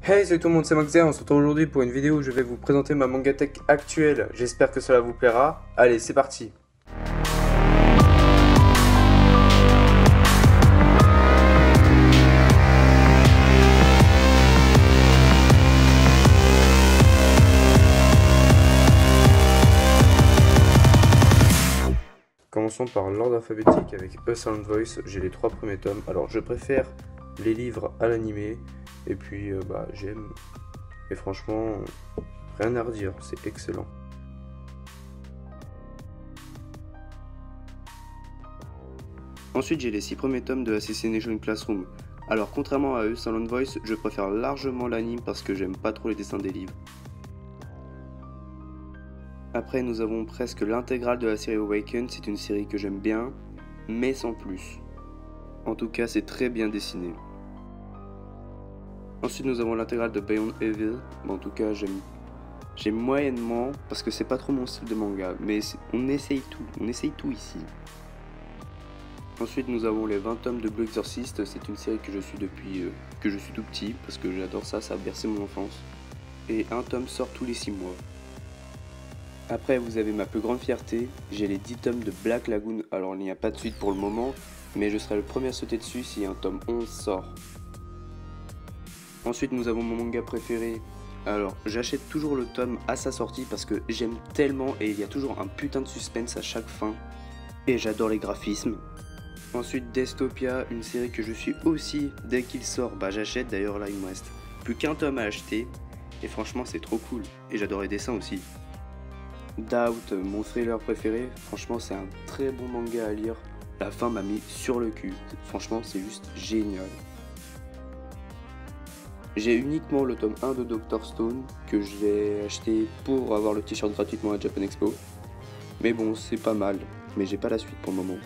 Hey, salut tout le monde, c'est Maxer, on se retrouve aujourd'hui pour une vidéo où je vais vous présenter ma mangatech actuelle. J'espère que cela vous plaira. Allez, c'est parti. Commençons par l'ordre alphabétique avec A Sound Voice. J'ai les 3 premiers tomes. Alors, je préfère les livres à l'animé. Et puis, j'aime. Et franchement, rien à redire, c'est excellent. Ensuite, j'ai les 6 premiers tomes de Assassination Classroom. Alors, contrairement à eux, Silent Voice, je préfère largement l'anime parce que j'aime pas trop les dessins des livres. Après, nous avons presque l'intégrale de la série Awaken, c'est une série que j'aime bien, mais sans plus. En tout cas, c'est très bien dessiné. Ensuite, nous avons l'intégrale de Beyond Evil. Bon, en tout cas, j'aime moyennement parce que c'est pas trop mon style de manga, mais on essaye tout ici. Ensuite, nous avons les 20 tomes de Blue Exorcist. C'est une série que je suis depuis que je suis tout petit parce que j'adore ça, ça a bercé mon enfance. Et un tome sort tous les 6 mois. Après, vous avez ma plus grande fierté, j'ai les 10 tomes de Black Lagoon. Alors, il n'y a pas de suite pour le moment, mais je serai le premier à sauter dessus si un tome 11 sort. Ensuite, nous avons mon manga préféré. Alors, j'achète toujours le tome à sa sortie parce que j'aime tellement et il y a toujours un putain de suspense à chaque fin. Et j'adore les graphismes. Ensuite, Dystopia, une série que je suis aussi dès qu'il sort. J'achète, d'ailleurs là il me reste plus qu'un tome à acheter. Et franchement, c'est trop cool. Et j'adore les dessins aussi. Doubt, mon thriller préféré, franchement c'est un très bon manga à lire. La fin m'a mis sur le cul, franchement c'est juste génial. J'ai uniquement le tome 1 de Dr Stone que j'ai acheté pour avoir le t-shirt gratuitement à Japan Expo. Mais bon, c'est pas mal, mais j'ai pas la suite pour le moment.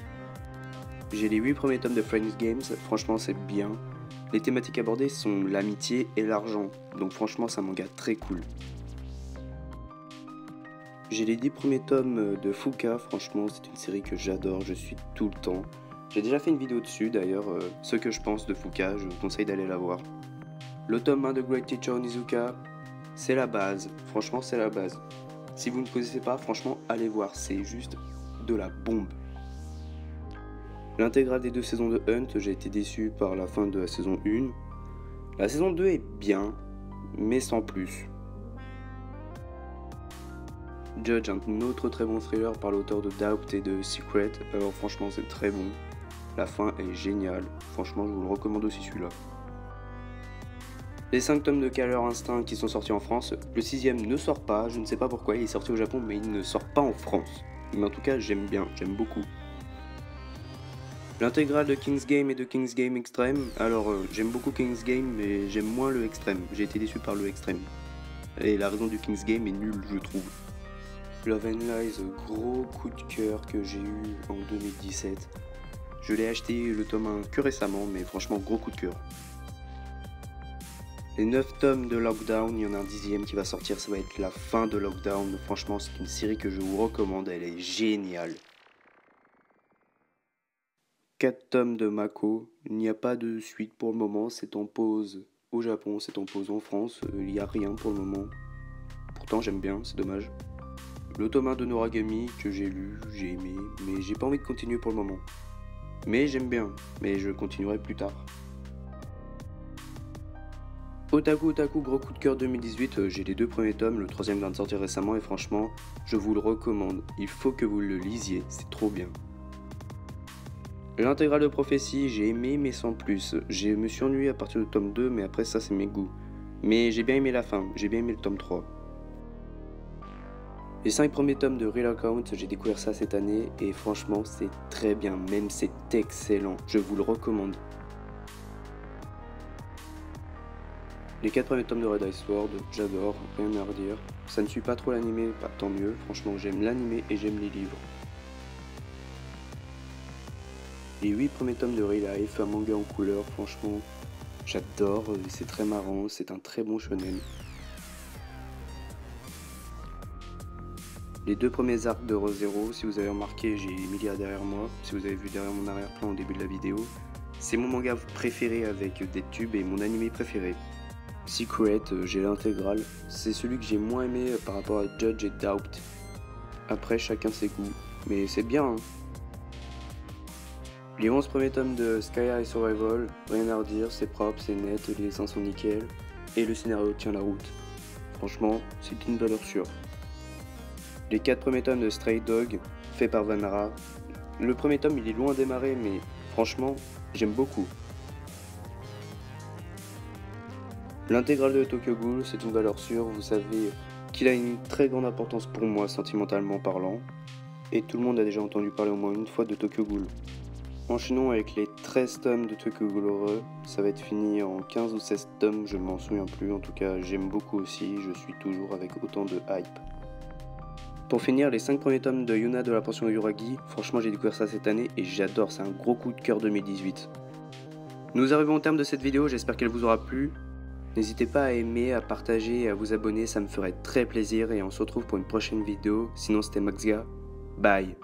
J'ai les 8 premiers tomes de Friends Games, franchement c'est bien. Les thématiques abordées sont l'amitié et l'argent, donc franchement c'est un manga très cool. J'ai les 10 premiers tomes de Fuka, franchement c'est une série que j'adore, je suis tout le temps. J'ai déjà fait une vidéo dessus d'ailleurs, ce que je pense de Fuka, je vous conseille d'aller la voir. Le tome 1 de Great Teacher Onizuka, c'est la base, franchement c'est la base. Si vous ne connaissez pas, franchement allez voir, c'est juste de la bombe. L'intégrale des 2 saisons de Hunt, j'ai été déçu par la fin de la saison 1. La saison 2 est bien, mais sans plus. Judge, un autre très bon thriller par l'auteur de Doubt et de Secret. Alors franchement c'est très bon. La fin est géniale. Franchement je vous le recommande aussi celui-là. Les 5 tomes de Killer Instinct qui sont sortis en France. Le 6ème ne sort pas. Je ne sais pas pourquoi. Il est sorti au Japon mais il ne sort pas en France. Mais en tout cas j'aime bien. J'aime beaucoup. L'intégrale de King's Game et de King's Game Extreme. Alors j'aime beaucoup King's Game mais j'aime moins le Extreme. J'ai été déçu par le Extreme. Et la raison du King's Game est nulle je trouve. Love and Lies, gros coup de cœur que j'ai eu en 2017. Je l'ai acheté le tome 1 que récemment, mais franchement gros coup de cœur. Les 9 tomes de Lockdown, il y en a un 10ème qui va sortir, ça va être la fin de Lockdown. Franchement c'est une série que je vous recommande, elle est géniale. 4 tomes de Mako, il n'y a pas de suite pour le moment, c'est en pause au Japon, c'est en pause en France, il n'y a rien pour le moment. Pourtant j'aime bien, c'est dommage. Le tome 1 de Noragami que j'ai lu, j'ai aimé, mais j'ai pas envie de continuer pour le moment. Mais j'aime bien, mais je continuerai plus tard. Otaku Otaku, gros coup de cœur 2018, j'ai les 2 premiers tomes, le 3ème vient de sortir récemment et franchement, je vous le recommande. Il faut que vous le lisiez, c'est trop bien. L'intégrale de Prophétie, j'ai aimé mais sans plus. Je me suis ennuyé à partir du tome 2, mais après ça c'est mes goûts. Mais j'ai bien aimé la fin, j'ai bien aimé le tome 3. Les 5 premiers tomes de Real Account, j'ai découvert ça cette année et franchement c'est très bien, même c'est excellent, je vous le recommande. Les 4 premiers tomes de Red Ice Sword, j'adore, rien à redire. Ça ne suit pas trop l'animé, pas tant mieux, franchement j'aime l'animé et j'aime les livres. Les 8 premiers tomes de Real Life, un manga en couleur, franchement j'adore, c'est très marrant, c'est un très bon shonen. Les 2 premiers arcs de Re:Zero, si vous avez remarqué, j'ai Emilia derrière moi, si vous avez vu derrière mon arrière-plan au début de la vidéo. C'est mon manga préféré avec des tubes et mon animé préféré. Secret, j'ai l'intégrale. C'est celui que j'ai moins aimé par rapport à Judge et Doubt. Après, chacun ses goûts, mais c'est bien, hein. Les 11 premiers tomes de Sky High Survival, rien à redire, c'est propre, c'est net, les dessins sont nickel, et le scénario tient la route. Franchement, c'est une valeur sûre. Les 4 premiers tomes de Stray Dog, fait par Vanara. Le premier tome, il est loin à démarrer, mais franchement, j'aime beaucoup. L'intégrale de Tokyo Ghoul, c'est une valeur sûre, vous savez qu'il a une très grande importance pour moi, sentimentalement parlant, et tout le monde a déjà entendu parler au moins une fois de Tokyo Ghoul. Enchaînons avec les 13 tomes de Tokyo Ghoul Horror, ça va être fini en 15 ou 16 tomes, je ne m'en souviens plus, en tout cas j'aime beaucoup aussi, je suis toujours avec autant de hype. Pour finir, les 5 premiers tomes de Yuna de la pension Yuragi, franchement j'ai découvert ça cette année et j'adore, c'est un gros coup de cœur 2018. Nous arrivons au terme de cette vidéo, j'espère qu'elle vous aura plu. N'hésitez pas à aimer, à partager et à vous abonner, ça me ferait très plaisir et on se retrouve pour une prochaine vidéo. Sinon c'était Maxga, bye.